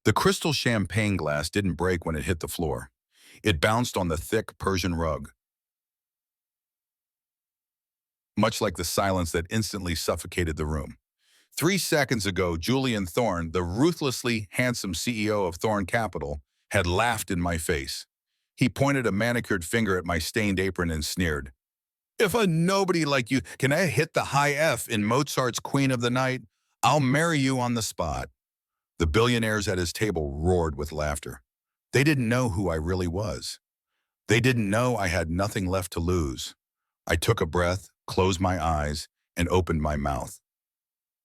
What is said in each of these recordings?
The crystal champagne glass didn't break when it hit the floor. It bounced on the thick Persian rug, much like the silence that instantly suffocated the room. 3 seconds ago, Julian Thorne, the ruthlessly handsome CEO of Thorne Capital, had laughed in my face. He pointed a manicured finger at my stained apron and sneered. If a nobody like you can hit the high F in Mozart's Queen of the Night, I'll marry you on the spot. The billionaires at his table roared with laughter. They didn't know who I really was. They didn't know I had nothing left to lose. I took a breath, closed my eyes, and opened my mouth.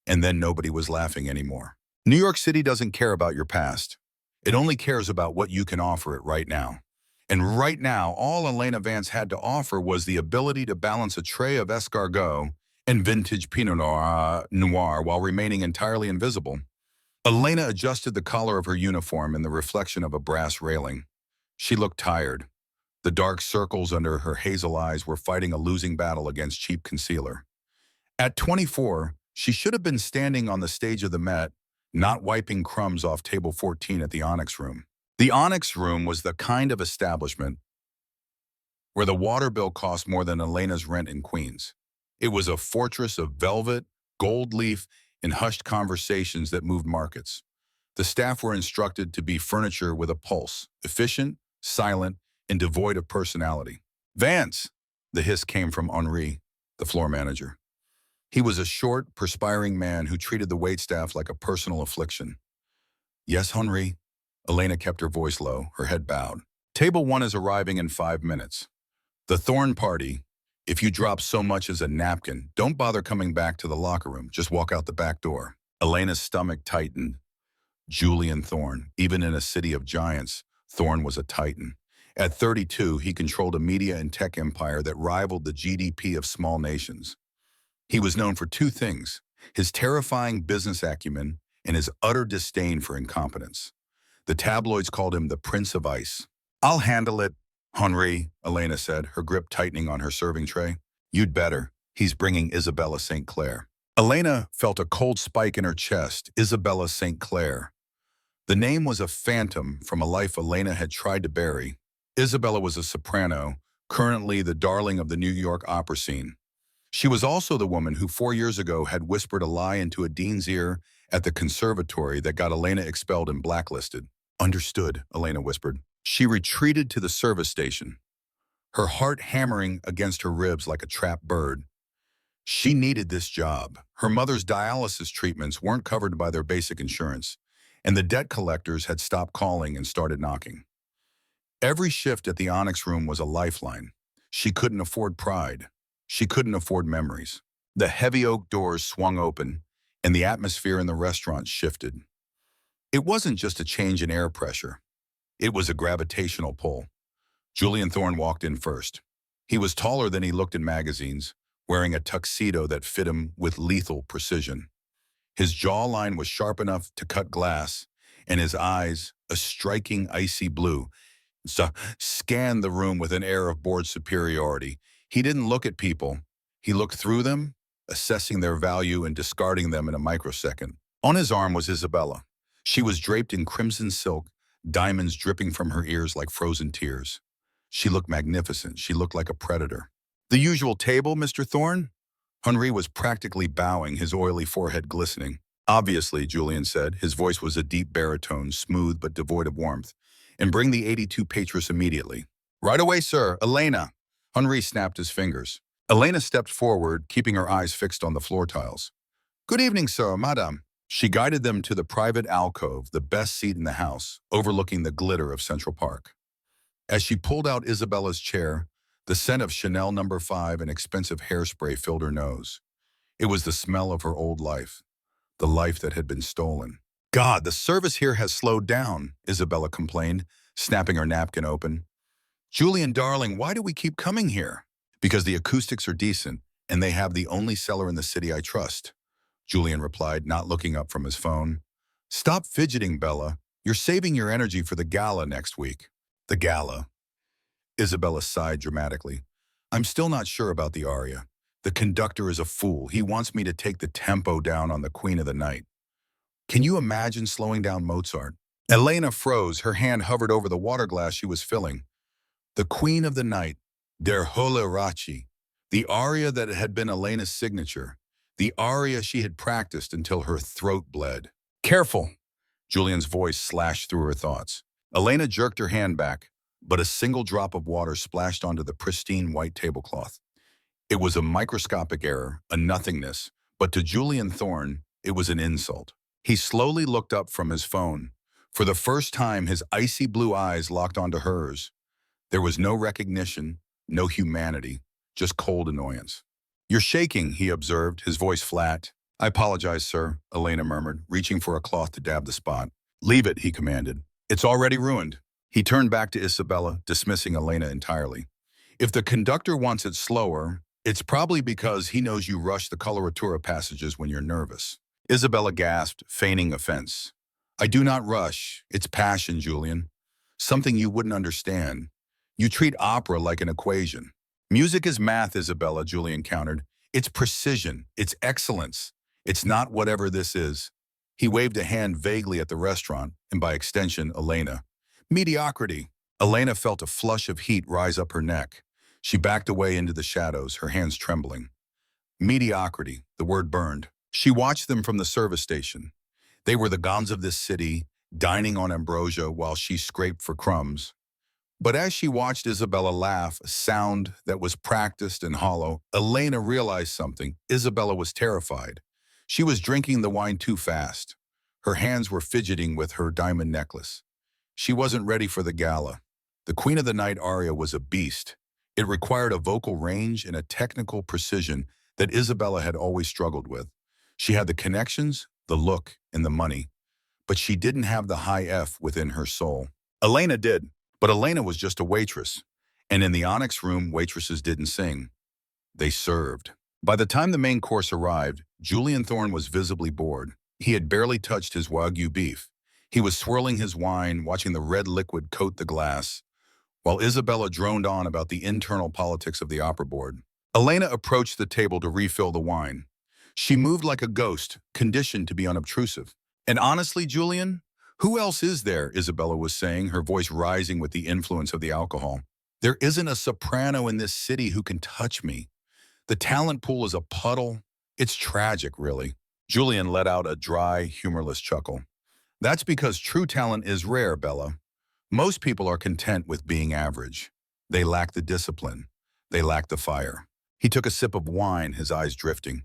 And then nobody was laughing anymore. New York City doesn't care about your past. It only cares about what you can offer it right now. And right now, all Elena Vance had to offer was the ability to balance a tray of escargot and vintage Pinot Noir while remaining entirely invisible. Elena adjusted the collar of her uniform in the reflection of a brass railing. She looked tired. The dark circles under her hazel eyes were fighting a losing battle against cheap concealer. At 24, she should have been standing on the stage of the Met, not wiping crumbs off table 14 at the Onyx Room. The Onyx Room was the kind of establishment where the water bill cost more than Elena's rent in Queens. It was a fortress of velvet, gold leaf, and hushed conversations that moved markets. The staff were instructed to be furniture with a pulse, efficient, silent, and devoid of personality. Vance, the hiss came from Henri, the floor manager. He was a short, perspiring man who treated the waitstaff like a personal affliction. Yes, Henri. Elena kept her voice low, her head bowed. Table 1 is arriving in 5 minutes. The Thorne party. If you drop so much as a napkin, don't bother coming back to the locker room. Just walk out the back door. Elena's stomach tightened. Julian Thorne. Even in a city of giants, Thorne was a titan. At 32, he controlled a media and tech empire that rivaled the GDP of small nations. He was known for 2 things, his terrifying business acumen and his utter disdain for incompetence. The tabloids called him the Prince of Ice. I'll handle it, Henri, Elena said, her grip tightening on her serving tray. You'd better. He's bringing Isabella St. Clair. Elena felt a cold spike in her chest. Isabella St. Clair. The name was a phantom from a life Elena had tried to bury. Isabella was a soprano, currently the darling of the New York opera scene. She was also the woman who 4 years ago had whispered a lie into a dean's ear at the conservatory that got Elena expelled and blacklisted. Understood, Elena whispered. She retreated to the service station, her heart hammering against her ribs like a trapped bird. She needed this job. Her mother's dialysis treatments weren't covered by their basic insurance, and the debt collectors had stopped calling and started knocking. Every shift at the Onyx Room was a lifeline. She couldn't afford pride. She couldn't afford memories. The heavy oak doors swung open, and the atmosphere in the restaurant shifted. It wasn't just a change in air pressure. It was a gravitational pull. Julian Thorne walked in first. He was taller than he looked in magazines, wearing a tuxedo that fit him with lethal precision. His jawline was sharp enough to cut glass, and his eyes, a striking icy blue, scanned the room with an air of bored superiority. He didn't look at people. He looked through them, assessing their value and discarding them in a microsecond. On his arm was Isabella. She was draped in crimson silk, diamonds dripping from her ears like frozen tears. She looked magnificent. She looked like a predator. The usual table, Mr. Thorne? Henri was practically bowing, his oily forehead glistening. Obviously, Julian said. His voice was a deep baritone, smooth but devoid of warmth. And bring the 82 Patris immediately. Right away, sir. Elena. Henri snapped his fingers. Elena stepped forward, keeping her eyes fixed on the floor tiles. Good evening, sir, madame. She guided them to the private alcove, the best seat in the house, overlooking the glitter of Central Park. As she pulled out Isabella's chair, the scent of Chanel No. 5 and expensive hairspray filled her nose. It was the smell of her old life, the life that had been stolen. God, the service here has slowed down, Isabella complained, snapping her napkin open. Julian, darling, why do we keep coming here? Because the acoustics are decent, and they have the only cellar in the city I trust, Julian replied, not looking up from his phone. Stop fidgeting, Bella. You're saving your energy for the gala next week. The gala. Isabella sighed dramatically. I'm still not sure about the aria. The conductor is a fool. He wants me to take the tempo down on the Queen of the Night. Can you imagine slowing down Mozart? Elena froze. Her hand hovered over the water glass she was filling. The Queen of the Night, Der Hollerachi, the aria that had been Elena's signature, the aria she had practiced until her throat bled. Careful! Julian's voice slashed through her thoughts. Elena jerked her hand back, but a single drop of water splashed onto the pristine white tablecloth. It was a microscopic error, a nothingness, but to Julian Thorne, it was an insult. He slowly looked up from his phone. For the first time, his icy blue eyes locked onto hers. There was no recognition, no humanity, just cold annoyance. "You're shaking," he observed, his voice flat. "I apologize, sir," Elena murmured, reaching for a cloth to dab the spot. "Leave it," he commanded. "It's already ruined." He turned back to Isabella, dismissing Elena entirely. "If the conductor wants it slower, it's probably because he knows you rush the coloratura passages when you're nervous." Isabella gasped, feigning offense. "I do not rush. It's passion, Julian. Something you wouldn't understand. You treat opera like an equation." "Music is math, Isabella," Julian countered. "It's precision. It's excellence. It's not whatever this is." He waved a hand vaguely at the restaurant, and by extension, Elena. "Mediocrity." Elena felt a flush of heat rise up her neck. She backed away into the shadows, her hands trembling. Mediocrity, the word burned. She watched them from the service station. They were the gods of this city, dining on ambrosia while she scraped for crumbs. But as she watched Isabella laugh, a sound that was practiced and hollow, Elena realized something. Isabella was terrified. She was drinking the wine too fast. Her hands were fidgeting with her diamond necklace. She wasn't ready for the gala. The Queen of the Night aria was a beast. It required a vocal range and a technical precision that Isabella had always struggled with. She had the connections, the look, and the money, but she didn't have the high F within her soul. Elena did, but Elena was just a waitress, and in the Onyx Room, waitresses didn't sing. They served. By the time the main course arrived, Julian Thorne was visibly bored. He had barely touched his Wagyu beef. He was swirling his wine, watching the red liquid coat the glass, while Isabella droned on about the internal politics of the opera board. Elena approached the table to refill the wine. She moved like a ghost, conditioned to be unobtrusive. "And honestly, Julian, who else is there?" Isabella was saying, her voice rising with the influence of the alcohol. "There isn't a soprano in this city who can touch me. The talent pool is a puddle. It's tragic, really." Julian let out a dry, humorless chuckle. "That's because true talent is rare, Bella. Most people are content with being average. They lack the discipline. They lack the fire." He took a sip of wine, his eyes drifting.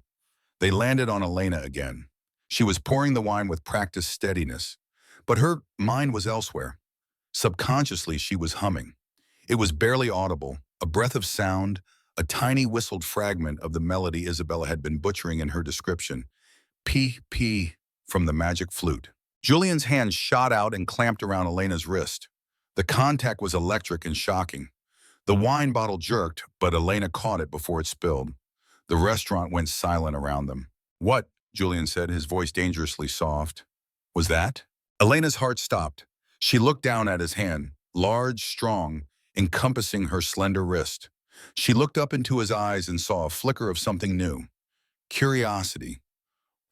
They landed on Elena again. She was pouring the wine with practiced steadiness, but her mind was elsewhere. Subconsciously, she was humming. It was barely audible, a breath of sound, a tiny whistled fragment of the melody Isabella had been butchering in her description. P, P, from the magic flute. Julian's hand shot out and clamped around Elena's wrist. The contact was electric and shocking. The wine bottle jerked, but Elena caught it before it spilled. The restaurant went silent around them. "What?" Julian said, his voice dangerously soft. "Was that?" Elena's heart stopped. She looked down at his hand, large, strong, encompassing her slender wrist. She looked up into his eyes and saw a flicker of something new. Curiosity.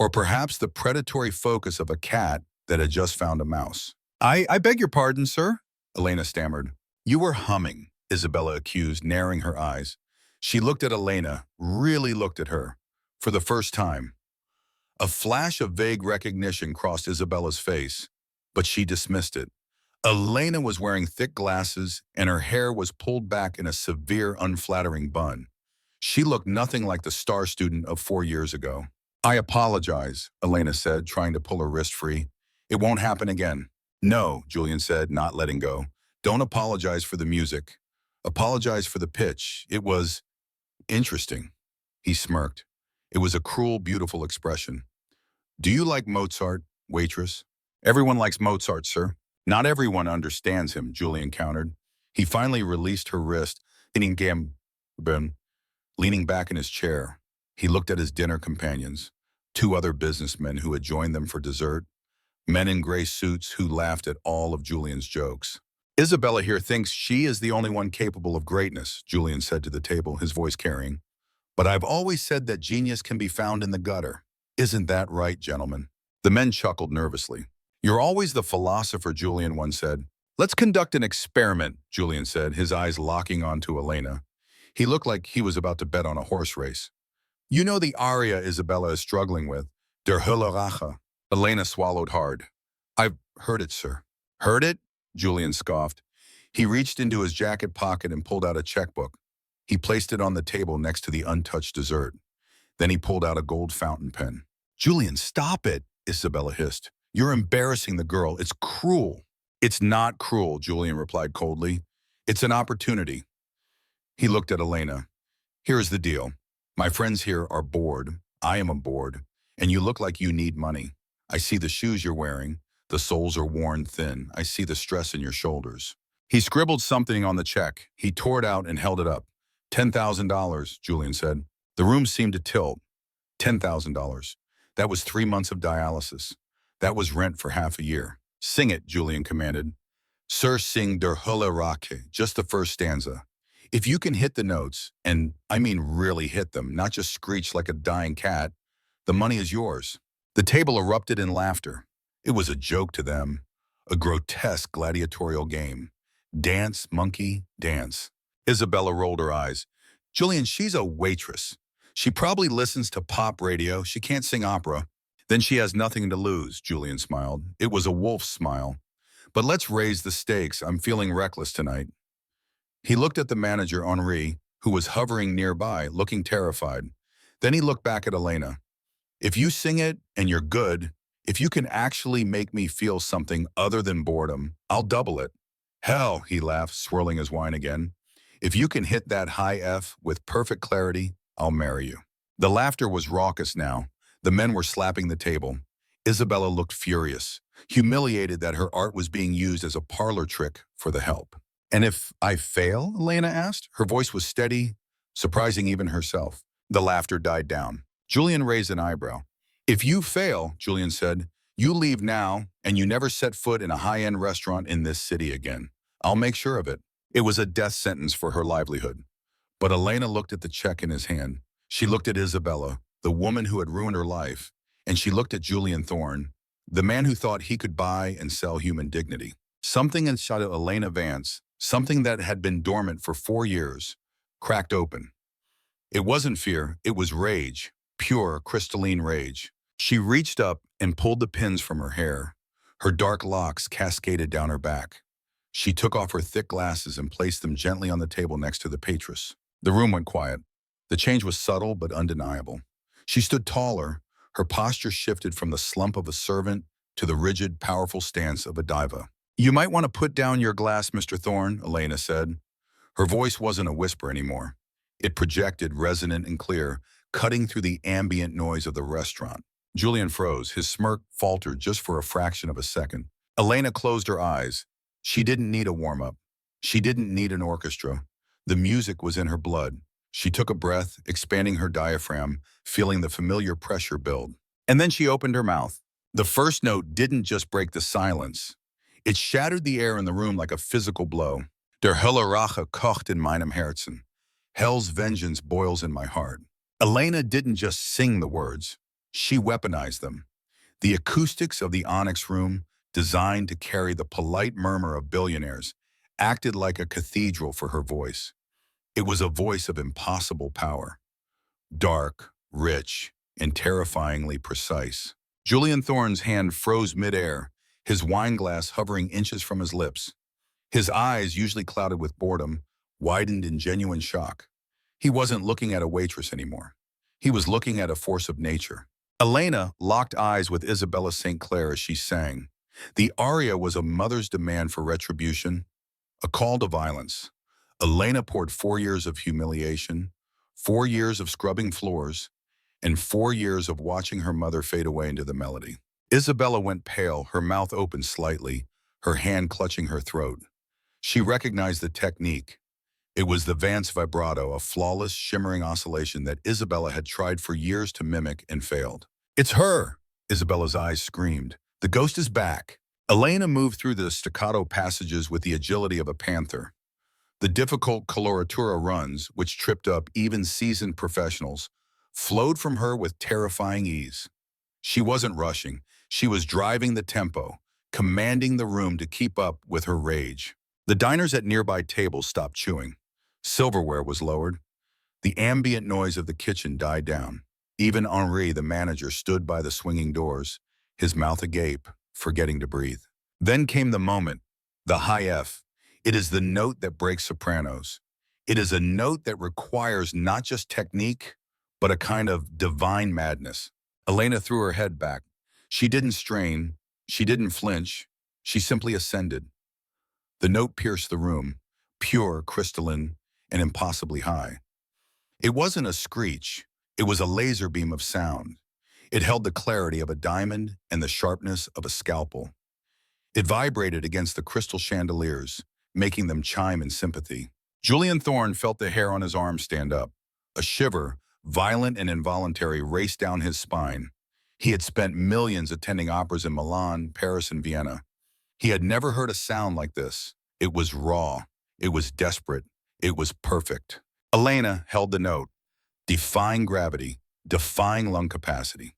Or perhaps the predatory focus of a cat that had just found a mouse. I beg your pardon, sir," Elena stammered. "You were humming," Isabella accused, narrowing her eyes. She looked at Elena, really looked at her, for the first time. A flash of vague recognition crossed Isabella's face, but she dismissed it. Elena was wearing thick glasses, and her hair was pulled back in a severe, unflattering bun. She looked nothing like the star student of 4 years ago. "I apologize," Elena said, trying to pull her wrist free. "It won't happen again." "No," Julian said, not letting go. "Don't apologize for the music. Apologize for the pitch. It was interesting." He smirked. It was a cruel, beautiful expression. "Do you like Mozart, waitress?" "Everyone likes Mozart, sir." "Not everyone understands him," Julian countered. He finally released her wrist, leaning back in his chair. He looked at his dinner companions, 2 other businessmen who had joined them for dessert, men in gray suits who laughed at all of Julian's jokes. "Isabella here thinks she is the only one capable of greatness," Julian said to the table, his voice carrying. "But I've always said that genius can be found in the gutter. Isn't that right, gentlemen?" The men chuckled nervously. You're always the philosopher, Julian once said. Let's conduct an experiment, Julian said, his eyes locking onto Elena. He looked like he was about to bet on a horse race. You know the aria Isabella is struggling with, Der Hölle Rache. Elena swallowed hard. I've heard it, sir. Heard it? Julian scoffed. He reached into his jacket pocket and pulled out a checkbook. He placed it on the table next to the untouched dessert. Then he pulled out a gold fountain pen. Julian, stop it, Isabella hissed. You're embarrassing the girl. It's cruel. It's not cruel, Julian replied coldly. It's an opportunity. He looked at Elena. Here is the deal. My friends here are bored. I am bored. And you look like you need money. I see the shoes you're wearing. The soles are worn thin. I see the stress in your shoulders. He scribbled something on the check. He tore it out and held it up. $10,000, Julian said. The room seemed to tilt. $10,000. That was 3 months of dialysis. That was rent for half a year. Sing it, Julian commanded. Sir, sing Der Hölle Rache, just the first stanza. If you can hit the notes, and I mean really hit them, not just screech like a dying cat, the money is yours. The table erupted in laughter. It was a joke to them, a grotesque gladiatorial game. Dance, monkey, dance. Isabella rolled her eyes. Julian, she's a waitress. She probably listens to pop radio. She can't sing opera. Then she has nothing to lose, Julian smiled. It was a wolf's smile. But let's raise the stakes. I'm feeling reckless tonight. He looked at the manager, Henri, who was hovering nearby, looking terrified. Then he looked back at Elena. If you sing it and you're good, if you can actually make me feel something other than boredom, I'll double it. Hell, he laughed, swirling his wine again. If you can hit that high F with perfect clarity, I'll marry you. The laughter was raucous now. The men were slapping the table. Isabella looked furious, humiliated that her art was being used as a parlor trick for the help. And if I fail, Elena asked. Her voice was steady, surprising even herself. The laughter died down. Julian raised an eyebrow. If you fail, Julian said, you leave now and you never set foot in a high-end restaurant in this city again. I'll make sure of it. It was a death sentence for her livelihood. But Elena looked at the check in his hand. She looked at Isabella, the woman who had ruined her life, and she looked at Julian Thorne, the man who thought he could buy and sell human dignity. Something inside of Elena Vance, something that had been dormant for 4 years, cracked open. It wasn't fear, it was rage, pure, crystalline rage. She reached up and pulled the pins from her hair. Her dark locks cascaded down her back. She took off her thick glasses and placed them gently on the table next to the waitress. The room went quiet. The change was subtle but undeniable. She stood taller. Her posture shifted from the slump of a servant to the rigid, powerful stance of a diva. You might want to put down your glass, Mr. Thorne, Elena said. Her voice wasn't a whisper anymore. It projected, resonant and clear, cutting through the ambient noise of the restaurant. Julian froze. His smirk faltered just for a fraction of a second. Elena closed her eyes. She didn't need a warm-up. She didn't need an orchestra. The music was in her blood. She took a breath, expanding her diaphragm, feeling the familiar pressure build. And then she opened her mouth. The first note didn't just break the silence. It shattered the air in the room like a physical blow. Der Hölle Rache kocht in meinem Herzen. Hell's vengeance boils in my heart. Elena didn't just sing the words. She weaponized them. The acoustics of the Onyx room, designed to carry the polite murmur of billionaires, acted like a cathedral for her voice. It was a voice of impossible power. Dark, rich, and terrifyingly precise. Julian Thorne's hand froze midair, his wine glass hovering inches from his lips. His eyes, usually clouded with boredom, widened in genuine shock. He wasn't looking at a waitress anymore. He was looking at a force of nature. Elena locked eyes with Isabella St. Clair as she sang. The aria was a mother's demand for retribution, a call to violence. Elena poured 4 years of humiliation, 4 years of scrubbing floors, and 4 years of watching her mother fade away into the melody. Isabella went pale, her mouth opened slightly, her hand clutching her throat. She recognized the technique. It was the Vance vibrato, a flawless, shimmering oscillation that Isabella had tried for years to mimic and failed. It's her! Isabella's eyes screamed. The ghost is back. Elena moved through the staccato passages with the agility of a panther. The difficult coloratura runs, which tripped up even seasoned professionals, flowed from her with terrifying ease. She wasn't rushing. She was driving the tempo, commanding the room to keep up with her rage. The diners at nearby tables stopped chewing. Silverware was lowered. The ambient noise of the kitchen died down. Even Henri, the manager, stood by the swinging doors, his mouth agape, forgetting to breathe. Then came the moment, the high F. It is the note that breaks sopranos. It is a note that requires not just technique, but a kind of divine madness. Elena threw her head back. She didn't strain. She didn't flinch. She simply ascended. The note pierced the room, pure, crystalline, and impossibly high. It wasn't a screech. It was a laser beam of sound. It held the clarity of a diamond and the sharpness of a scalpel. It vibrated against the crystal chandeliers, making them chime in sympathy. Julian Thorne felt the hair on his arm stand up. A shiver, violent and involuntary, raced down his spine. He had spent millions attending operas in Milan, Paris, and Vienna. He had never heard a sound like this. It was raw. It was desperate. It was perfect. Elena held the note, defying gravity, defying lung capacity.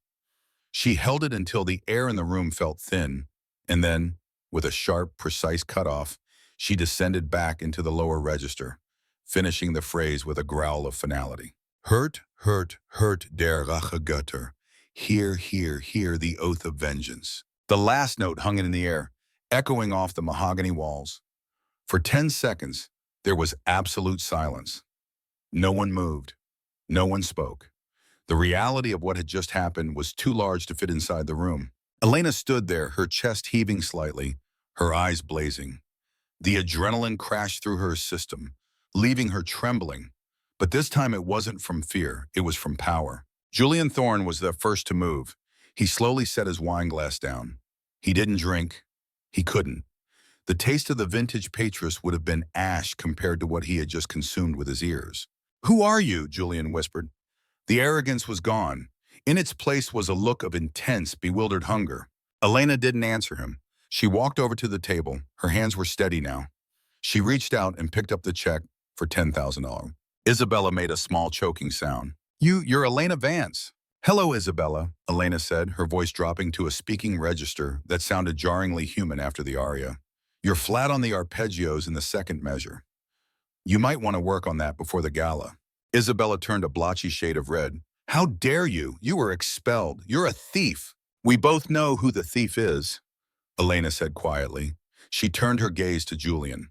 She held it until the air in the room felt thin, and then, with a sharp, precise cutoff, she descended back into the lower register, finishing the phrase with a growl of finality. Hurt, hurt, hurt der Rachegötter. Hear, hear, hear the oath of vengeance. The last note hung in the air, echoing off the mahogany walls. For 10 seconds, there was absolute silence. No one moved. No one spoke. The reality of what had just happened was too large to fit inside the room. Elena stood there, her chest heaving slightly, her eyes blazing. The adrenaline crashed through her system, leaving her trembling. But this time it wasn't from fear, it was from power. Julian Thorne was the first to move. He slowly set his wine glass down. He didn't drink. He couldn't. The taste of the vintage Petrus would have been ash compared to what he had just consumed with his ears. "Who are you?" Julian whispered. The arrogance was gone. In its place was a look of intense, bewildered hunger. Elena didn't answer him. She walked over to the table. Her hands were steady now. She reached out and picked up the check for $10,000. Isabella made a small choking sound. You're Elena Vance." "Hello, Isabella," Elena said, her voice dropping to a speaking register that sounded jarringly human after the aria. "You're flat on the arpeggios in the second measure. You might want to work on that before the gala." Isabella turned a blotchy shade of red. "How dare you? You were expelled. You're a thief." "We both know who the thief is," Elena said quietly. She turned her gaze to Julian.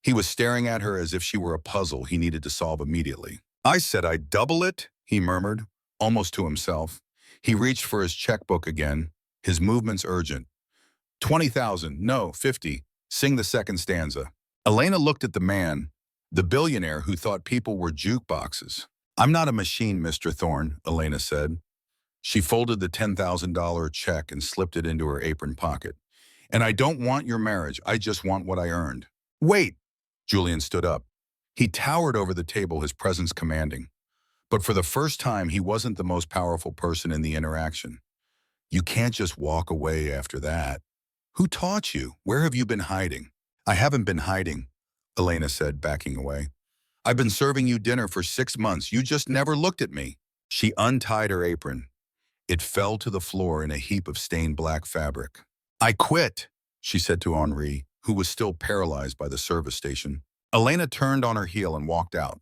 He was staring at her as if she were a puzzle he needed to solve immediately. "I said I'd double it," he murmured, almost to himself. He reached for his checkbook again, his movements urgent. 20,000, no, 50. Sing the second stanza." Elena looked at the man, the billionaire who thought people were jukeboxes. "I'm not a machine, Mr. Thorne," Elena said. She folded the $10,000 check and slipped it into her apron pocket. "And I don't want your marriage, I just want what I earned." "Wait!" Julian stood up. He towered over the table, his presence commanding. But for the first time, he wasn't the most powerful person in the interaction. "You can't just walk away after that. Who taught you? Where have you been hiding?" "I haven't been hiding," Elena said, backing away. "I've been serving you dinner for 6 months. You just never looked at me." She untied her apron. It fell to the floor in a heap of stained black fabric. "I quit," she said to Henri, who was still paralyzed by the service station. Elena turned on her heel and walked out.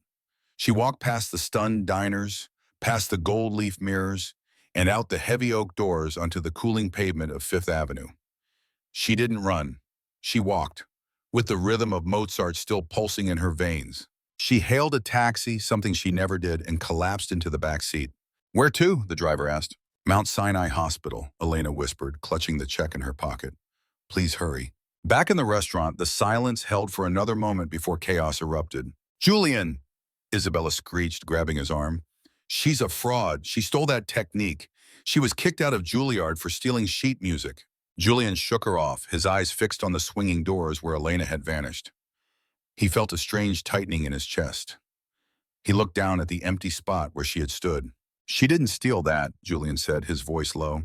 She walked past the stunned diners, past the gold leaf mirrors, and out the heavy oak doors onto the cooling pavement of Fifth Avenue. She didn't run. She walked, with the rhythm of Mozart still pulsing in her veins. She hailed a taxi, something she never did, and collapsed into the back seat. "Where to?" the driver asked. "Mount Sinai Hospital," Elena whispered, clutching the check in her pocket. "Please hurry." Back in the restaurant, the silence held for another moment before chaos erupted. "Julian!" Isabella screeched, grabbing his arm. "She's a fraud. She stole that technique. She was kicked out of Juilliard for stealing sheet music." Julian shook her off, his eyes fixed on the swinging doors where Elena had vanished. He felt a strange tightening in his chest. He looked down at the empty spot where she had stood. "She didn't steal that," Julian said, his voice low.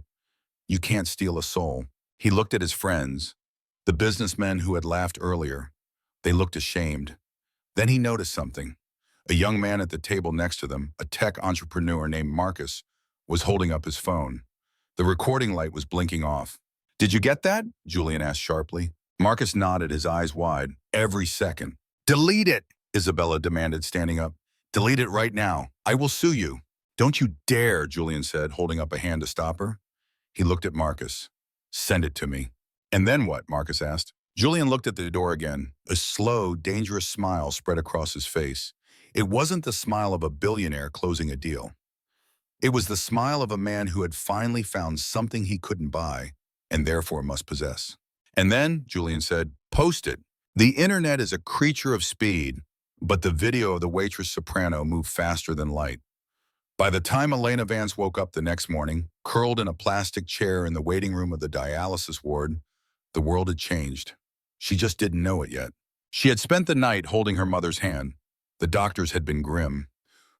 "You can't steal a soul." He looked at his friends, the businessmen who had laughed earlier. They looked ashamed. Then he noticed something. A young man at the table next to them, a tech entrepreneur named Marcus, was holding up his phone. The recording light was blinking off. Did you get that? Julian asked sharply. Marcus nodded, his eyes wide. Every second. Delete it, Isabella demanded, standing up. Delete it right now. I will sue you. Don't you dare, Julian said, holding up a hand to stop her. He looked at Marcus. Send it to me. And then what? Marcus asked. Julian looked at the door again. A slow, dangerous smile spread across his face. It wasn't the smile of a billionaire closing a deal. It was the smile of a man who had finally found something he couldn't buy and therefore must possess. And then, Julian said, post it. The internet is a creature of speed, but the video of the waitress soprano moved faster than light. By the time Elena Vance woke up the next morning, curled in a plastic chair in the waiting room of the dialysis ward, the world had changed. She just didn't know it yet. She had spent the night holding her mother's hand. The doctors had been grim.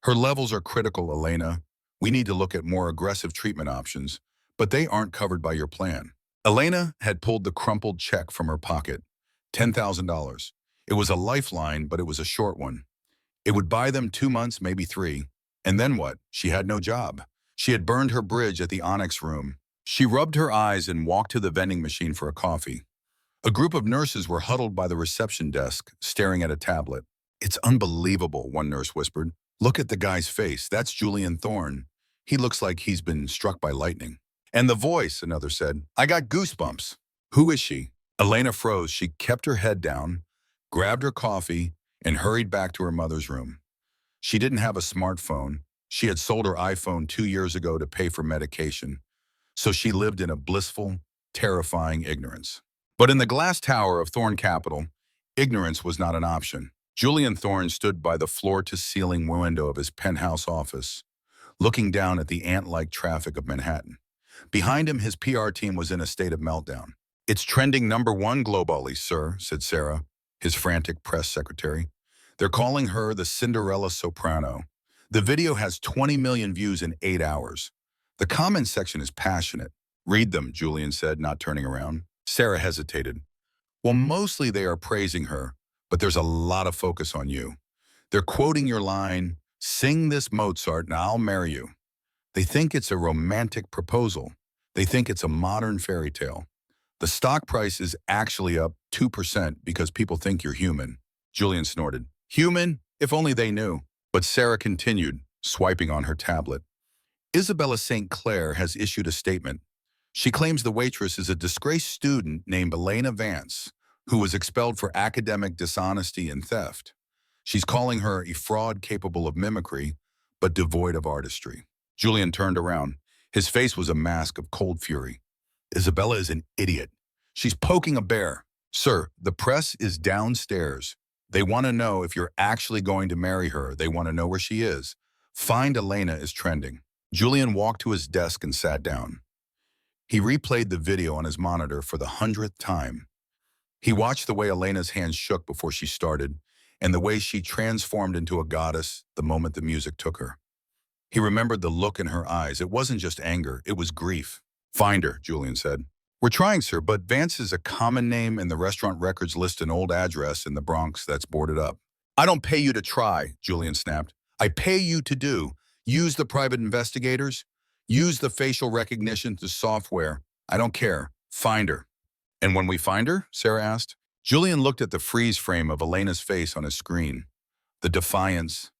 Her levels are critical, Elena. We need to look at more aggressive treatment options, but they aren't covered by your plan. Elena had pulled the crumpled check from her pocket. $10,000. It was a lifeline, but it was a short one. It would buy them 2 months, maybe 3. And then what? She had no job. She had burned her bridge at the Onyx Room. She rubbed her eyes and walked to the vending machine for a coffee. A group of nurses were huddled by the reception desk, staring at a tablet. It's unbelievable, one nurse whispered. Look at the guy's face. That's Julian Thorne. He looks like he's been struck by lightning. And the voice, another said. I got goosebumps. Who is she? Elena froze. She kept her head down, grabbed her coffee, and hurried back to her mother's room. She didn't have a smartphone. She had sold her iPhone 2 years ago to pay for medication. So she lived in a blissful, terrifying ignorance. But in the glass tower of Thorne Capital, ignorance was not an option. Julian Thorne stood by the floor-to-ceiling window of his penthouse office, looking down at the ant-like traffic of Manhattan. Behind him, his PR team was in a state of meltdown. It's trending #1 globally, sir, said Sarah, his frantic press secretary. They're calling her the Cinderella soprano. The video has 20 million views in 8 hours. The comment section is passionate. Read them, Julian said, not turning around. Sarah hesitated. Well, mostly they are praising her, but there's a lot of focus on you. They're quoting your line, sing this Mozart and I'll marry you. They think it's a romantic proposal. They think it's a modern fairy tale. The stock price is actually up 2% because people think you're human. Julian snorted. Human? If only they knew. But Sarah continued, swiping on her tablet. Isabella St. Clair has issued a statement. She claims the waitress is a disgraced student named Elena Vance, who was expelled for academic dishonesty and theft. She's calling her a fraud capable of mimicry, but devoid of artistry. Julian turned around. His face was a mask of cold fury. Isabella is an idiot. She's poking a bear. Sir, the press is downstairs. They want to know if you're actually going to marry her. They want to know where she is. Find Elena is trending. Julian walked to his desk and sat down. He replayed the video on his monitor for the 100th time. He watched the way Elena's hands shook before she started, and the way she transformed into a goddess the moment the music took her. He remembered the look in her eyes. It wasn't just anger, it was grief. Find her, Julian said. We're trying, sir, but Vance is a common name and the restaurant records list an old address in the Bronx that's boarded up. I don't pay you to try, Julian snapped. I pay you to do. Use the private investigators. Use the facial recognition to software. I don't care. Find her. And when we find her? Sarah asked. Julian looked at the freeze frame of Elena's face on his screen. The defiance,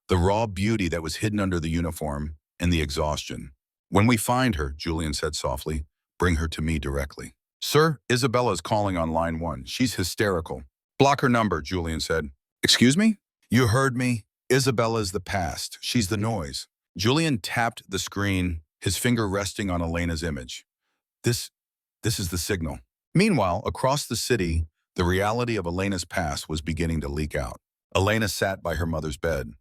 the raw beauty that was hidden under the uniform, and the exhaustion. When we find her, Julian said softly, bring her to me directly. Sir, Isabella's calling on line 1. She's hysterical. Block her number, Julian said. Excuse me? You heard me. Isabella's the past. She's the noise. Julian tapped the screen, his finger resting on Elena's image. This is the signal. Meanwhile, across the city, the reality of Elena's past was beginning to leak out. Elena sat by her mother's bed.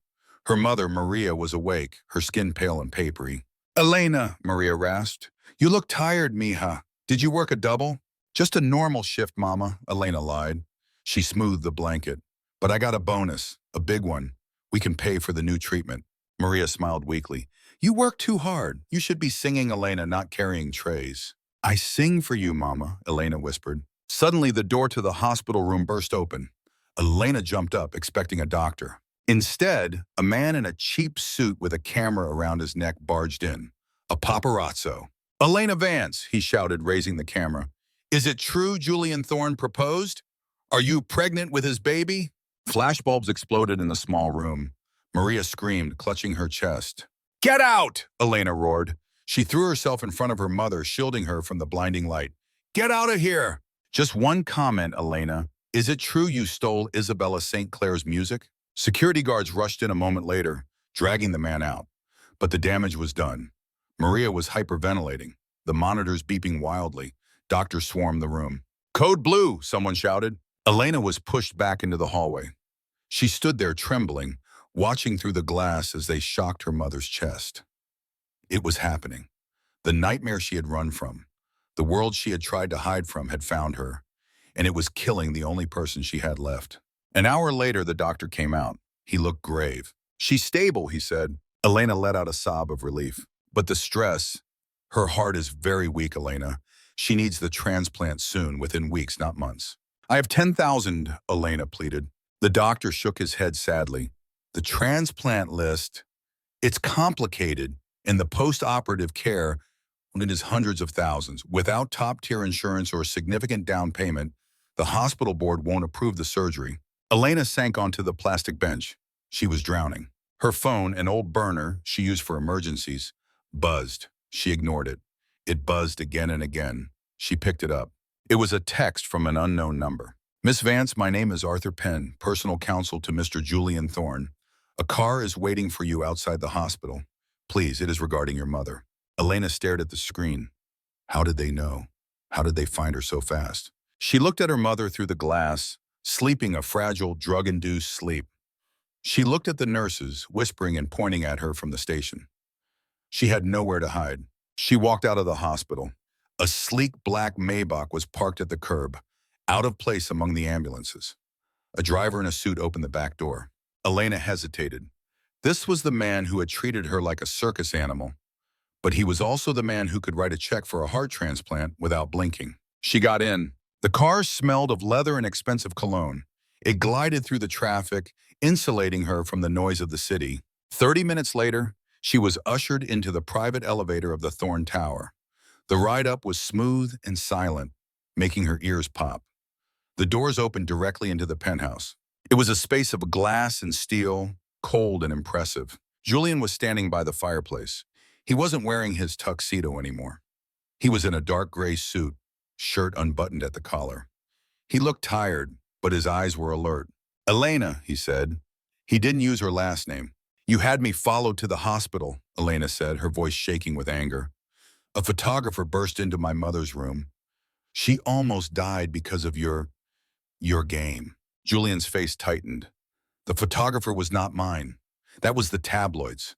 Her mother, Maria, was awake, her skin pale and papery. Elena, Maria rasped. You look tired, mija. Did you work a double? Just a normal shift, Mama, Elena lied. She smoothed the blanket. But I got a bonus, a big one. We can pay for the new treatment. Maria smiled weakly. You work too hard. You should be singing, Elena, not carrying trays. I sing for you, Mama, Elena whispered. Suddenly, the door to the hospital room burst open. Elena jumped up, expecting a doctor. Instead, a man in a cheap suit with a camera around his neck barged in. A paparazzo. Elena Vance, he shouted, raising the camera. Is it true Julian Thorne proposed? Are you pregnant with his baby? Flashbulbs exploded in the small room. Maria screamed, clutching her chest. Get out! Elena roared. She threw herself in front of her mother, shielding her from the blinding light. Get out of here! Just one comment, Elena. Is it true you stole Isabella St. Clair's music? Security guards rushed in a moment later, dragging the man out. But the damage was done. Maria was hyperventilating, the monitors beeping wildly. Doctors swarmed the room. Code blue, someone shouted. Elena was pushed back into the hallway. She stood there trembling, watching through the glass as they shocked her mother's chest. It was happening. The nightmare she had run from, the world she had tried to hide from had found her, and it was killing the only person she had left. An hour later, the doctor came out. He looked grave. She's stable, he said. Elena let out a sob of relief. But the stress, her heart is very weak, Elena. She needs the transplant soon, within weeks, not months. I have 10,000, Elena pleaded. The doctor shook his head sadly. The transplant list, it's complicated, and the post-operative care, it is hundreds of thousands. Without top-tier insurance or a significant down payment, the hospital board won't approve the surgery. Elena sank onto the plastic bench. She was drowning. Her phone, an old burner she used for emergencies, buzzed. She ignored it. It buzzed again and again. She picked it up. It was a text from an unknown number. Miss Vance, my name is Arthur Penn, personal counsel to Mr. Julian Thorne. A car is waiting for you outside the hospital. Please, it is regarding your mother. Elena stared at the screen. How did they know? How did they find her so fast? She looked at her mother through the glass, sleeping a fragile, drug-induced sleep. She looked at the nurses, whispering and pointing at her from the station. She had nowhere to hide. She walked out of the hospital. A sleek black Maybach was parked at the curb, out of place among the ambulances. A driver in a suit opened the back door. Elena hesitated. This was the man who had treated her like a circus animal, but he was also the man who could write a check for a heart transplant without blinking. She got in. The car smelled of leather and expensive cologne. It glided through the traffic, insulating her from the noise of the city. 30 minutes later, she was ushered into the private elevator of the Thorne Tower. The ride up was smooth and silent, making her ears pop. The doors opened directly into the penthouse. It was a space of glass and steel, cold and impressive. Julian was standing by the fireplace. He wasn't wearing his tuxedo anymore. He was in a dark gray suit, shirt unbuttoned at the collar. He looked tired, but his eyes were alert. Elena, he said. He didn't use her last name. You had me followed to the hospital, Elena said, her voice shaking with anger. A photographer burst into my mother's room. She almost died because of your game. Julian's face tightened. The photographer was not mine. That was the tabloids.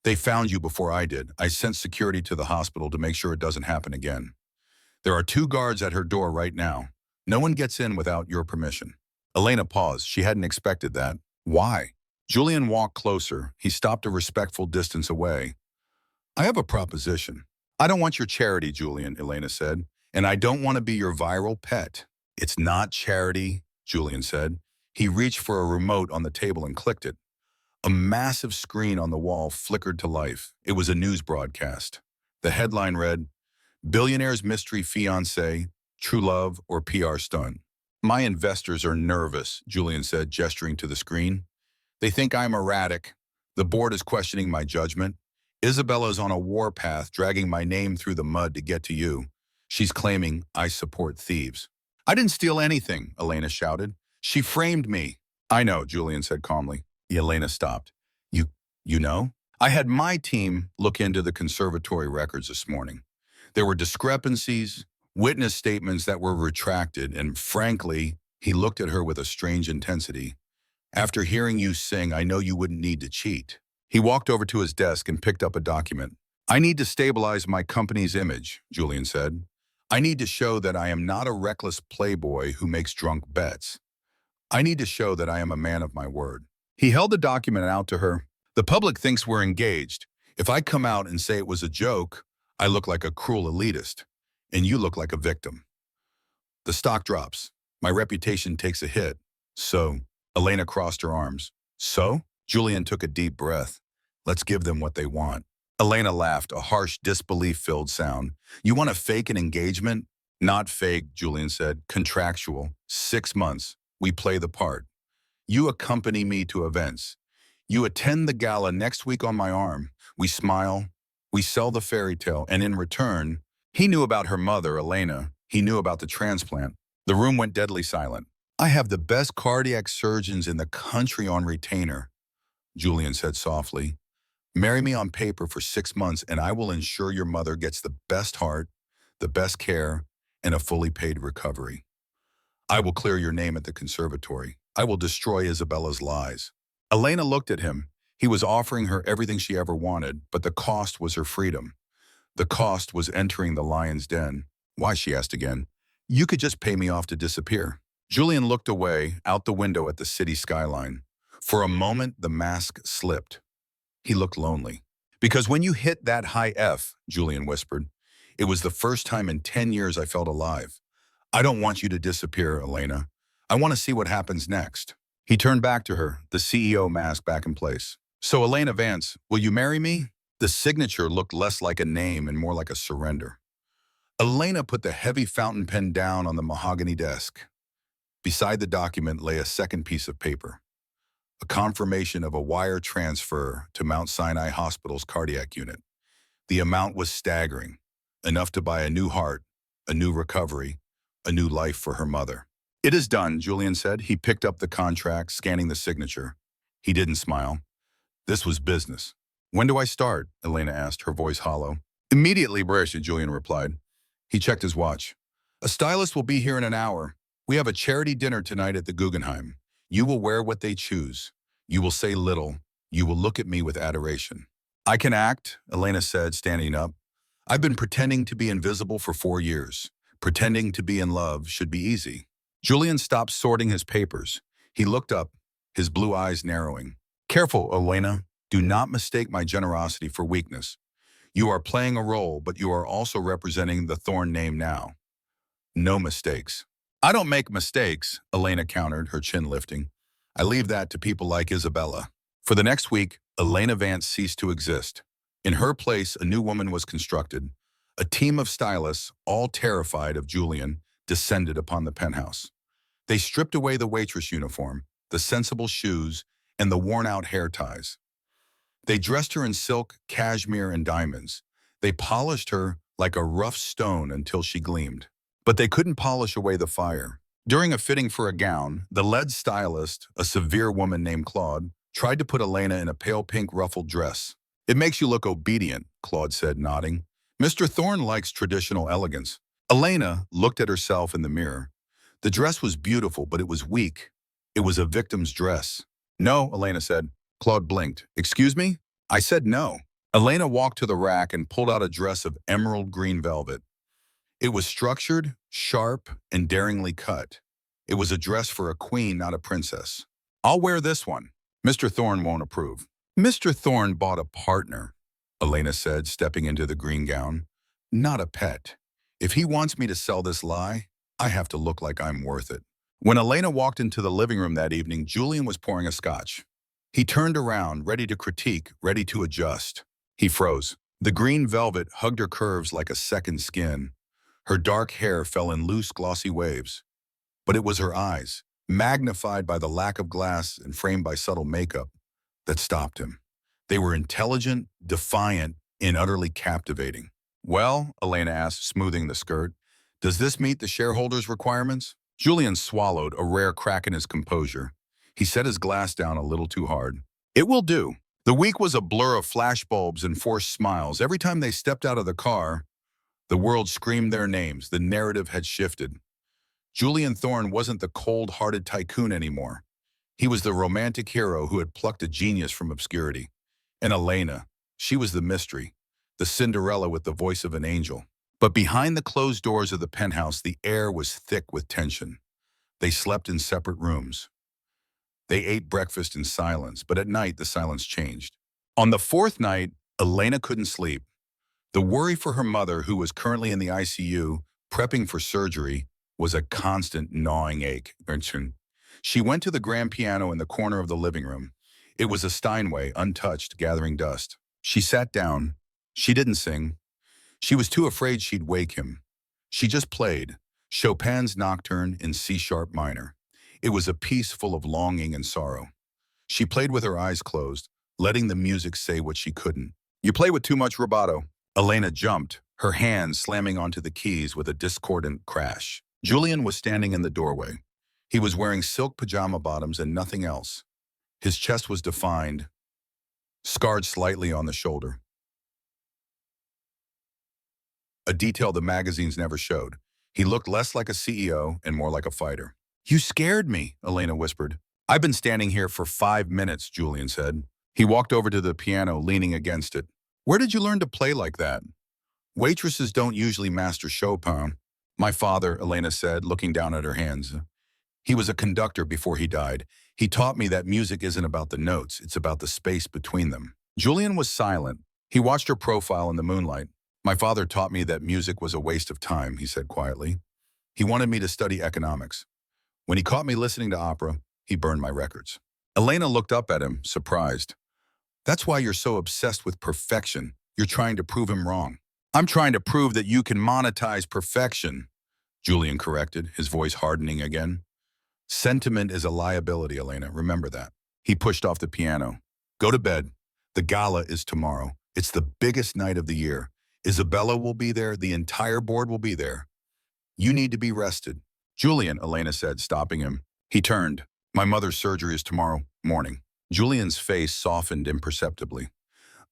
They found you before I did. I sent security to the hospital to make sure it doesn't happen again. There are 2 guards at her door right now. No one gets in without your permission. Elena paused. She hadn't expected that. Why? Julian walked closer. He stopped a respectful distance away. I have a proposition. I don't want your charity, Julian, Elena said, and I don't want to be your viral pet. It's not charity, Julian said. He reached for a remote on the table and clicked it. A massive screen on the wall flickered to life. It was a news broadcast. The headline read, Billionaire's mystery fiancé, true love, or PR stunt. My investors are nervous, Julian said, gesturing to the screen. They think I'm erratic. The board is questioning my judgment. Isabella's on a warpath, dragging my name through the mud to get to you. She's claiming I support thieves. I didn't steal anything, Elena shouted. She framed me. I know, Julian said calmly. Elena stopped. You know? I had my team look into the conservatory records this morning. There were discrepancies, witness statements that were retracted, and frankly, he looked at her with a strange intensity. After hearing you sing, I know you wouldn't need to cheat. He walked over to his desk and picked up a document. I need to stabilize my company's image, Julian said. I need to show that I am not a reckless playboy who makes drunk bets. I need to show that I am a man of my word. He held the document out to her. The public thinks we're engaged. If I come out and say it was a joke, I look like a cruel elitist, and you look like a victim. The stock drops. My reputation takes a hit. So, Elena crossed her arms. So? Julian took a deep breath. Let's give them what they want. Elena laughed, a harsh, disbelief-filled sound. You want to fake an engagement? Not fake, Julian said. Contractual. 6 months. We play the part. You accompany me to events. You attend the gala next week on my arm. We smile. We sell the fairy tale. And in return, he knew about her mother, Elena. He knew about the transplant. The room went deadly silent. I have the best cardiac surgeons in the country on retainer, Julian said softly. Marry me on paper for 6 months and I will ensure your mother gets the best heart, the best care, and a fully paid recovery. I will clear your name at the conservatory. I will destroy Isabella's lies. Elena looked at him. He was offering her everything she ever wanted, but the cost was her freedom. The cost was entering the lion's den. Why, she asked again. You could just pay me off to disappear. Julian looked away, out the window at the city skyline. For a moment, the mask slipped. He looked lonely. Because when you hit that high F, Julian whispered, it was the first time in 10 years I felt alive. I don't want you to disappear, Elena. I want to see what happens next. He turned back to her, the CEO mask back in place. So, Elena Vance, will you marry me? The signature looked less like a name and more like a surrender. Elena put the heavy fountain pen down on the mahogany desk. Beside the document lay a second piece of paper. A confirmation of a wire transfer to Mount Sinai Hospital's cardiac unit. The amount was staggering, enough to buy a new heart, a new recovery, a new life for her mother. It is done, Julian said. He picked up the contract, scanning the signature. He didn't smile. This was business. When do I start? Elena asked, her voice hollow. Immediately, Brescia, Julian replied. He checked his watch. A stylist will be here in an hour. We have a charity dinner tonight at the Guggenheim. You will wear what they choose. You will say little. You will look at me with adoration. I can act, Elena said, standing up. I've been pretending to be invisible for 4 years. Pretending to be in love should be easy. Julian stopped sorting his papers. He looked up, his blue eyes narrowing. Careful, Elena. Do not mistake my generosity for weakness. You are playing a role, but you are also representing the Thorn name now. No mistakes. I don't make mistakes, Elena countered, her chin lifting. I leave that to people like Isabella. For the next week, Elena Vance ceased to exist. In her place, a new woman was constructed. A team of stylists, all terrified of Julian, descended upon the penthouse. They stripped away the waitress uniform, the sensible shoes, and the worn-out hair ties. They dressed her in silk, cashmere, and diamonds. They polished her like a rough stone until she gleamed. But they couldn't polish away the fire. During a fitting for a gown, the lead stylist, a severe woman named Claude, tried to put Elena in a pale pink ruffled dress. It makes you look obedient, Claude said, nodding. Mr. Thorne likes traditional elegance. Elena looked at herself in the mirror. The dress was beautiful, but it was weak. It was a victim's dress. No, Elena said. Claude blinked. Excuse me? I said no. Elena walked to the rack and pulled out a dress of emerald green velvet. It was structured, sharp, and daringly cut. It was a dress for a queen, not a princess. I'll wear this one. Mr. Thorne won't approve. Mr. Thorne bought a partner, Elena said, stepping into the green gown. Not a pet. If he wants me to sell this lie, I have to look like I'm worth it. When Elena walked into the living room that evening, Julian was pouring a scotch. He turned around, ready to critique, ready to adjust. He froze. The green velvet hugged her curves like a second skin. Her dark hair fell in loose, glossy waves. But it was her eyes, magnified by the lack of glass and framed by subtle makeup, that stopped him. They were intelligent, defiant, and utterly captivating. Well, Elena asked, smoothing the skirt, does this meet the shareholders' requirements? Julian swallowed, a rare crack in his composure. He set his glass down a little too hard. It will do. The week was a blur of flashbulbs and forced smiles. Every time they stepped out of the car, the world screamed their names. The narrative had shifted. Julian Thorne wasn't the cold-hearted tycoon anymore. He was the romantic hero who had plucked a genius from obscurity. And Elena, she was the mystery, the Cinderella with the voice of an angel. But behind the closed doors of the penthouse, the air was thick with tension. They slept in separate rooms. They ate breakfast in silence, but at night the silence changed. On the fourth night, Elena couldn't sleep. The worry for her mother, who was currently in the ICU, prepping for surgery, was a constant gnawing ache. She went to the grand piano in the corner of the living room. It was a Steinway, untouched, gathering dust. She sat down, She didn't sing. She was too afraid she'd wake him. She just played Chopin's Nocturne in C-sharp minor. It was a piece full of longing and sorrow. She played with her eyes closed, letting the music say what she couldn't. You play with too much rubato. Elena jumped, her hands slamming onto the keys with a discordant crash. Julian was standing in the doorway. He was wearing silk pajama bottoms and nothing else. His chest was defined, scarred slightly on the shoulder. A detail the magazines never showed. He looked less like a CEO and more like a fighter. You scared me, Elena whispered. I've been standing here for 5 minutes, Julian said. He walked over to the piano, leaning against it. Where did you learn to play like that? Waitresses don't usually master Chopin. My father, Elena said, looking down at her hands. He was a conductor before he died. He taught me that music isn't about the notes, it's about the space between them. Julian was silent. He watched her profile in the moonlight. My father taught me that music was a waste of time, he said quietly. He wanted me to study economics. When he caught me listening to opera, he burned my records. Elena looked up at him, surprised. That's why you're so obsessed with perfection. You're trying to prove him wrong. I'm trying to prove that you can monetize perfection, Julian corrected, his voice hardening again. Sentiment is a liability, Elena. Remember that. He pushed off the piano. Go to bed. The gala is tomorrow. It's the biggest night of the year. Isabella will be there. The entire board will be there. You need to be rested. Julian, Elena said, stopping him. He turned. My mother's surgery is tomorrow morning. Julian's face softened imperceptibly.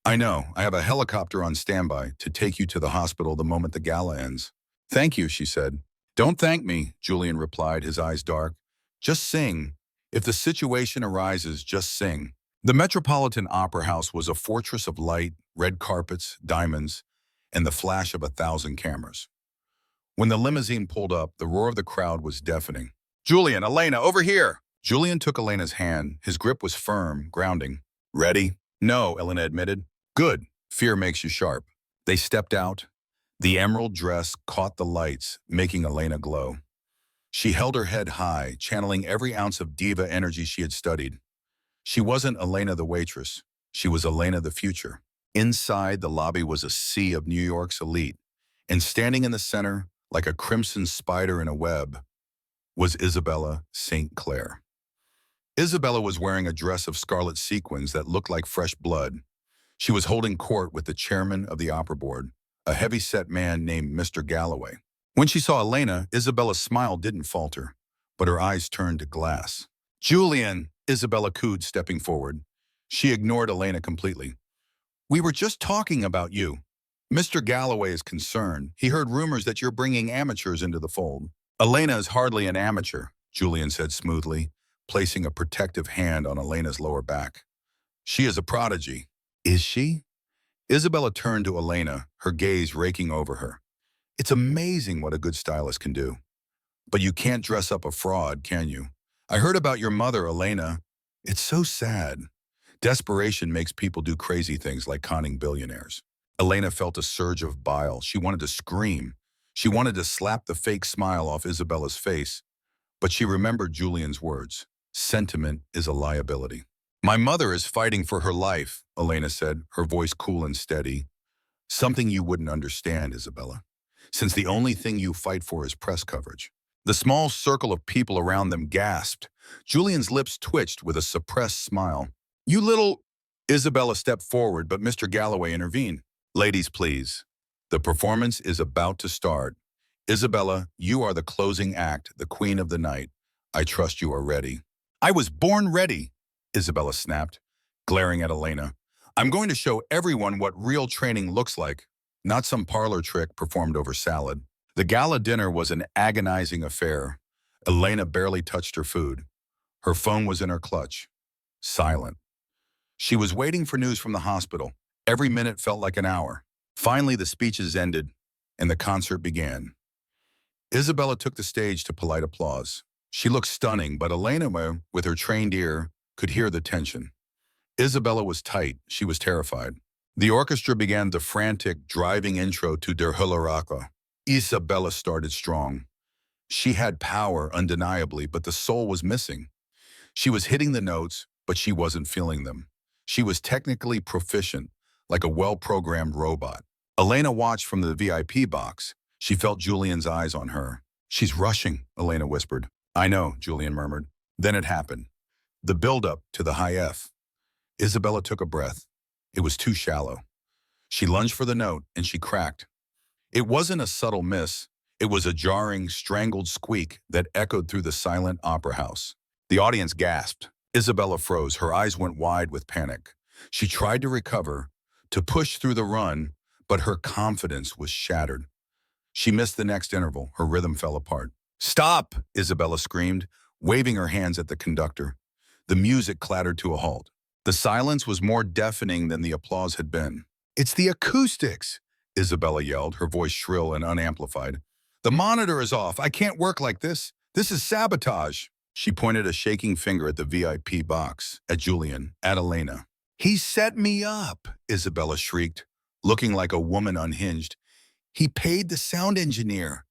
I know. I have a helicopter on standby to take you to the hospital the moment the gala ends. Thank you, she said. Don't thank me, Julian replied, his eyes dark. Just sing. If the situation arises, just sing. The Metropolitan Opera House was a fortress of light, red carpets, diamonds, and the flash of 1,000 cameras. When the limousine pulled up, the roar of the crowd was deafening. Julian, Elena, over here! Julian took Elena's hand. His grip was firm, grounding. Ready? No, Elena admitted. Good. Fear makes you sharp. They stepped out. The emerald dress caught the lights, making Elena glow. She held her head high, channeling every ounce of diva energy she had studied. She wasn't Elena the waitress. She was Elena the future. Inside, the lobby was a sea of New York's elite, and standing in the center, like a crimson spider in a web, was Isabella St. Clair. Isabella was wearing a dress of scarlet sequins that looked like fresh blood. She was holding court with the chairman of the opera board, a heavy-set man named Mr. Galloway. When she saw Elena, Isabella's smile didn't falter, but her eyes turned to glass. Julian, Isabella cooed, stepping forward. She ignored Elena completely. We were just talking about you. Mr. Galloway is concerned. He heard rumors that you're bringing amateurs into the fold. Elena is hardly an amateur, Julian said smoothly, placing a protective hand on Elena's lower back. She is a prodigy. Is she? Isabella turned to Elena, her gaze raking over her. It's amazing what a good stylist can do. But you can't dress up a fraud, can you? I heard about your mother, Elena. It's so sad. Desperation makes people do crazy things like conning billionaires. Elena felt a surge of bile. She wanted to scream. She wanted to slap the fake smile off Isabella's face. But she remembered Julian's words. Sentiment is a liability. My mother is fighting for her life, Elena said, her voice cool and steady. Something you wouldn't understand, Isabella, since the only thing you fight for is press coverage. The small circle of people around them gasped. Julian's lips twitched with a suppressed smile. You little... Isabella stepped forward, but Mr. Galloway intervened. Ladies, please. The performance is about to start. Isabella, you are the closing act, the queen of the night. I trust you are ready. I was born ready, Isabella snapped, glaring at Elena. I'm going to show everyone what real training looks like, not some parlor trick performed over salad. The gala dinner was an agonizing affair. Elena barely touched her food. Her phone was in her clutch. Silent. She was waiting for news from the hospital. Every minute felt like an hour. Finally, the speeches ended, and the concert began. Isabella took the stage to polite applause. She looked stunning, but Elena, with her trained ear, could hear the tension. Isabella was tight. She was terrified. The orchestra began the frantic, driving intro to Der Hülleraka. Isabella started strong. She had power, undeniably, but the soul was missing. She was hitting the notes, but she wasn't feeling them. She was technically proficient, like a well-programmed robot. Elena watched from the VIP box. She felt Julian's eyes on her. "She's rushing," Elena whispered. "I know," Julian murmured. Then it happened. The build-up to the high F. Isabella took a breath. It was too shallow. She lunged for the note, and she cracked. It wasn't a subtle miss. It was a jarring, strangled squeak that echoed through the silent opera house. The audience gasped. Isabella froze. Her eyes went wide with panic. She tried to recover, to push through the run, but her confidence was shattered. She missed the next interval. Her rhythm fell apart. "Stop!" Isabella screamed, waving her hands at the conductor. The music clattered to a halt. The silence was more deafening than the applause had been. "It's the acoustics!" Isabella yelled, her voice shrill and unamplified. "The monitor is off. I can't work like this. This is sabotage." She pointed a shaking finger at the VIP box, at Julian, at Elena. "He set me up," Isabella shrieked, looking like a woman unhinged. "He paid the sound engineer.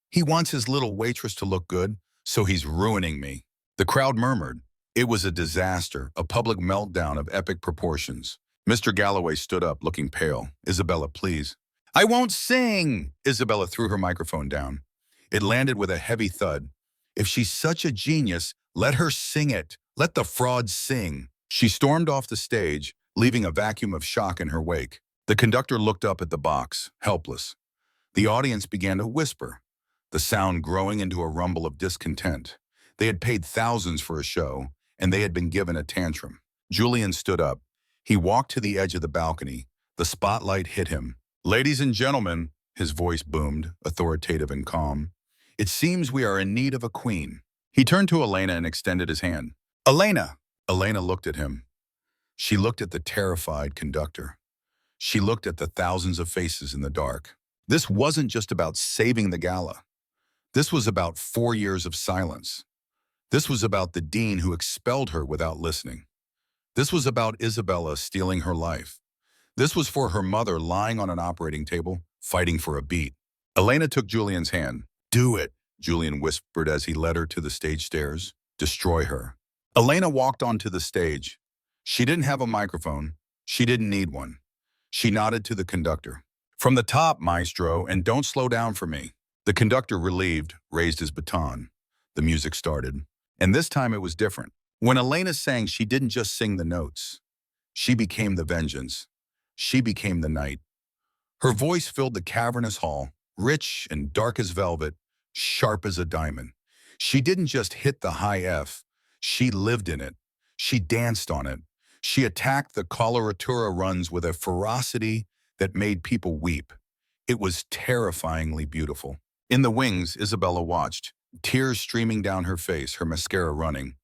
He wants his little waitress to look good, so he's ruining me." The crowd murmured. It was a disaster, a public meltdown of epic proportions. Mr. Galloway stood up, looking pale. "Isabella, please." "I won't sing!" Isabella threw her microphone down. It landed with a heavy thud. "If she's such a genius, let her sing it. Let the fraud sing." She stormed off the stage, leaving a vacuum of shock in her wake. The conductor looked up at the box, helpless. The audience began to whisper, the sound growing into a rumble of discontent. They had paid thousands for a show, and they had been given a tantrum. Julian stood up. He walked to the edge of the balcony. The spotlight hit him. "Ladies and gentlemen," his voice boomed, authoritative and calm, "it seems we are in need of a queen." He turned to Elena and extended his hand. "Elena!" Elena looked at him. She looked at the terrified conductor. She looked at the thousands of faces in the dark. This wasn't just about saving the gala. This was about 4 years of silence. This was about the dean who expelled her without listening. This was about Isabella stealing her life. This was for her mother lying on an operating table, fighting for a beat. Elena took Julian's hand. "Do it," Julian whispered as he led her to the stage stairs. "Destroy her." Elena walked onto the stage. She didn't have a microphone. She didn't need one. She nodded to the conductor. "From the top, maestro, and don't slow down for me." The conductor, relieved, raised his baton. The music started. And this time it was different. When Elena sang, she didn't just sing the notes. She became the vengeance. She became the night. Her voice filled the cavernous hall, rich and dark as velvet, sharp as a diamond. She didn't just hit the high F. She lived in it. She danced on it. She attacked the coloratura runs with a ferocity that made people weep. It was terrifyingly beautiful. In the wings, Isabella watched, tears streaming down her face, her mascara running.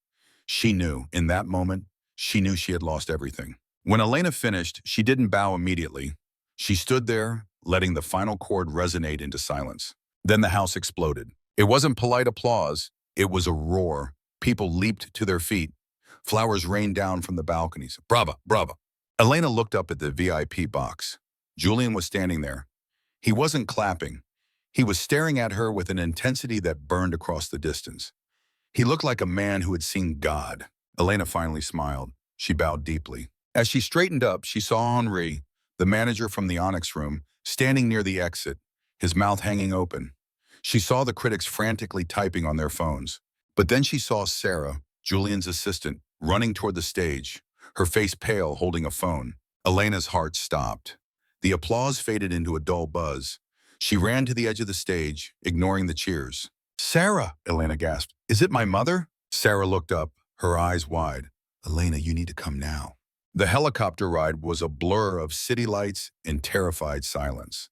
She knew, in that moment, she knew she had lost everything. When Elena finished, she didn't bow immediately. She stood there, letting the final chord resonate into silence. Then the house exploded. It wasn't polite applause. It was a roar. People leaped to their feet. Flowers rained down from the balconies. "Brava, brava." Elena looked up at the VIP box. Julian was standing there. He wasn't clapping. He was staring at her with an intensity that burned across the distance. He looked like a man who had seen God. Elena finally smiled. She bowed deeply. As she straightened up, she saw Henri, the manager from the Onyx room, standing near the exit, his mouth hanging open. She saw the critics frantically typing on their phones. But then she saw Sarah, Julian's assistant, running toward the stage, her face pale, holding a phone. Elena's heart stopped. The applause faded into a dull buzz. She ran to the edge of the stage, ignoring the cheers. "Sarah," Elena gasped. "Is it my mother?" Sarah looked up, her eyes wide. "Elena, you need to come now." The helicopter ride was a blur of city lights and terrified silence.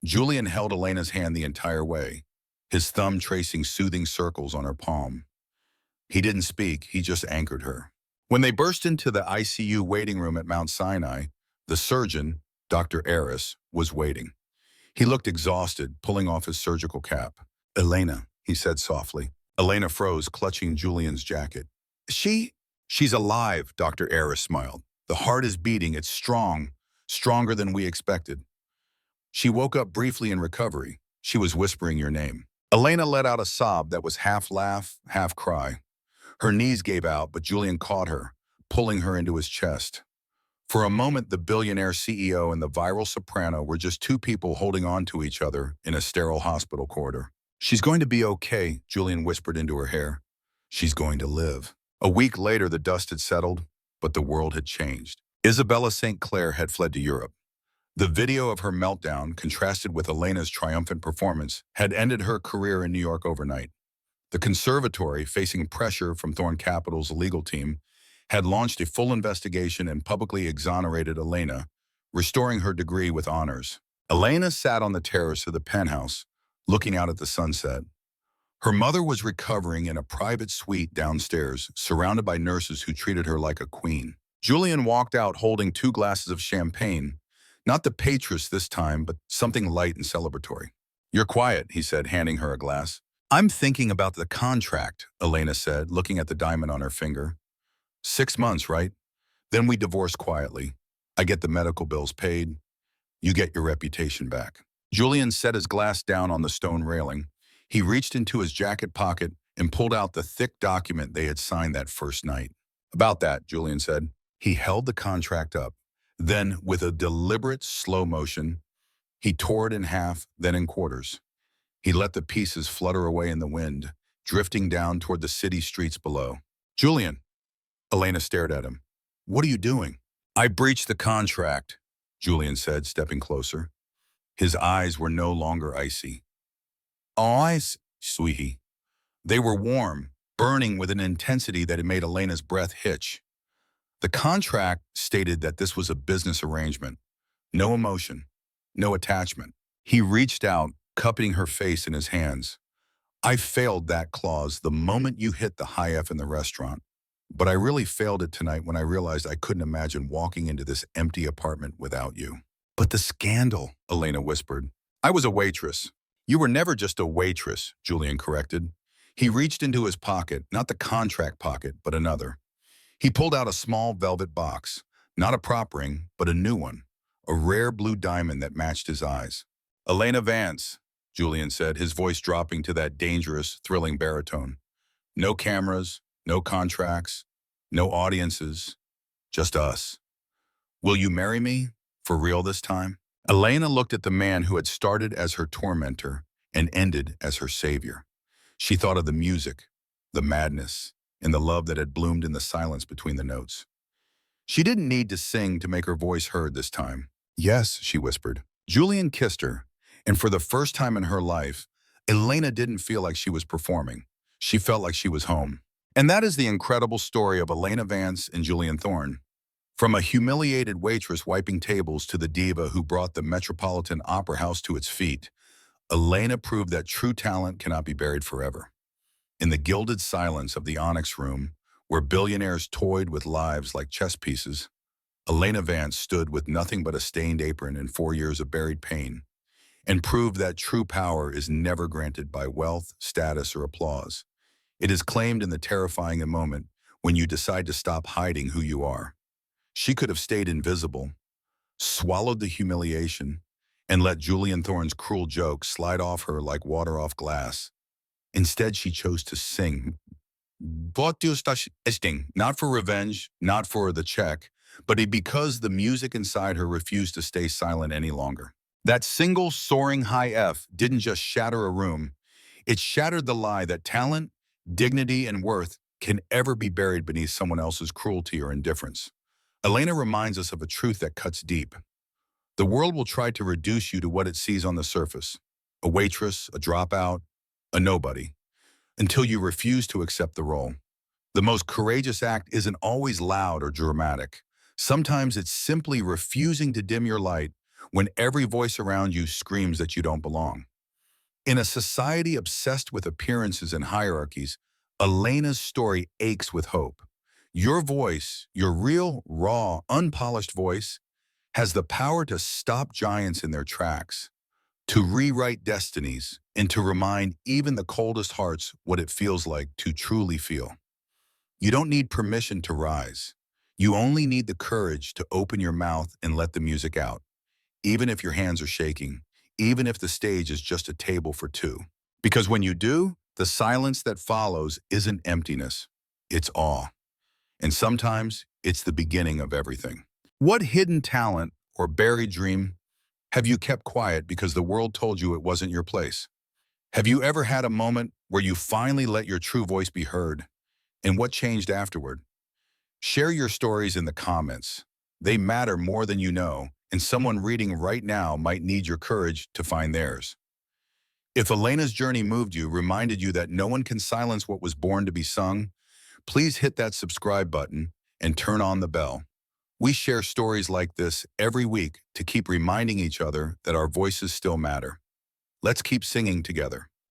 Julian held Elena's hand the entire way, his thumb tracing soothing circles on her palm. He didn't speak, he just anchored her. When they burst into the ICU waiting room at Mount Sinai, the surgeon, Dr. Aris, was waiting. He looked exhausted, pulling off his surgical cap. "Elena," he said softly. Elena froze, clutching Julian's jacket. She's alive," Dr. Aris smiled. "The heart is beating, it's strong, stronger than we expected. She woke up briefly in recovery. She was whispering your name." Elena let out a sob that was half laugh, half cry. Her knees gave out, but Julian caught her, pulling her into his chest. For a moment, the billionaire CEO and the viral soprano were just two people holding on to each other in a sterile hospital corridor. She's going to be okay, Julian whispered into her hair. She's going to live. A week later, the dust had settled, but the world had changed. Isabella St. Clair had fled to Europe. The video of her meltdown, contrasted with Elena's triumphant performance, had ended her career in New York overnight. The conservatory, facing pressure from Thorne Capital's legal team, had launched a full investigation and publicly exonerated Elena, restoring her degree with honors. Elena sat on the terrace of the penthouse, looking out at the sunset. Her mother was recovering in a private suite downstairs, surrounded by nurses who treated her like a queen. Julian walked out holding 2 glasses of champagne, not the Petrus this time, but something light and celebratory. You're quiet, he said, handing her a glass. I'm thinking about the contract, Elena said, looking at the diamond on her finger. 6 months, right? Then we divorce quietly. I get the medical bills paid. You get your reputation back. Julian set his glass down on the stone railing. He reached into his jacket pocket and pulled out the thick document they had signed that first night. About that, Julian said. He held the contract up. Then, with a deliberate slow motion, he tore it in half, then in quarters. He let the pieces flutter away in the wind, drifting down toward the city streets below. Julian, Elena stared at him. What are you doing? I breached the contract, Julian said, stepping closer. His eyes were no longer icy. Eyes, sweetie. They were warm, burning with an intensity that had made Elena's breath hitch. The contract stated that this was a business arrangement. No emotion, no attachment. He reached out, cupping her face in his hands. I failed that clause the moment you hit the high F in the restaurant. But I really failed it tonight when I realized I couldn't imagine walking into this empty apartment without you. But the scandal, Elena whispered. I was a waitress. You were never just a waitress, Julian corrected. He reached into his pocket, not the contract pocket, but another. He pulled out a small velvet box, not a prop ring, but a new one, a rare blue diamond that matched his eyes. Elena Vance, Julian said, his voice dropping to that dangerous, thrilling baritone. No cameras, no contracts, no audiences, just us. Will you marry me? For real this time? Elena looked at the man who had started as her tormentor and ended as her savior. She thought of the music, the madness, and the love that had bloomed in the silence between the notes. She didn't need to sing to make her voice heard this time. Yes, she whispered. Julian kissed her, and for the first time in her life, Elena didn't feel like she was performing. She felt like she was home. And that is the incredible story of Elena Vance and Julian Thorne. From a humiliated waitress wiping tables to the diva who brought the Metropolitan Opera House to its feet, Elena proved that true talent cannot be buried forever. In the gilded silence of the Onyx Room, where billionaires toyed with lives like chess pieces, Elena Vance stood with nothing but a stained apron and 4 years of buried pain, and proved that true power is never granted by wealth, status, or applause. It is claimed in the terrifying moment when you decide to stop hiding who you are. She could have stayed invisible, swallowed the humiliation, and let Julian Thorne's cruel joke slide off her like water off glass. Instead, she chose to sing. Not for revenge, not for the check, but because the music inside her refused to stay silent any longer. That single soaring high F didn't just shatter a room, it shattered the lie that talent, dignity, and worth can ever be buried beneath someone else's cruelty or indifference. Elena reminds us of a truth that cuts deep. The world will try to reduce you to what it sees on the surface, a waitress, a dropout, a nobody, until you refuse to accept the role. The most courageous act isn't always loud or dramatic. Sometimes it's simply refusing to dim your light when every voice around you screams that you don't belong. In a society obsessed with appearances and hierarchies, Elena's story aches with hope. Your voice, your real, raw, unpolished voice, has the power to stop giants in their tracks, to rewrite destinies, and to remind even the coldest hearts what it feels like to truly feel. You don't need permission to rise. You only need the courage to open your mouth and let the music out, even if your hands are shaking, even if the stage is just a table for two. Because when you do, the silence that follows isn't emptiness, it's awe. And sometimes it's the beginning of everything. What hidden talent or buried dream have you kept quiet because the world told you it wasn't your place? Have you ever had a moment where you finally let your true voice be heard? And what changed afterward? Share your stories in the comments. They matter more than you know, and someone reading right now might need your courage to find theirs. If Elena's journey moved you, reminded you that no one can silence what was born to be sung, please hit that subscribe button and turn on the bell. We share stories like this every week to keep reminding each other that our voices still matter. Let's keep singing together.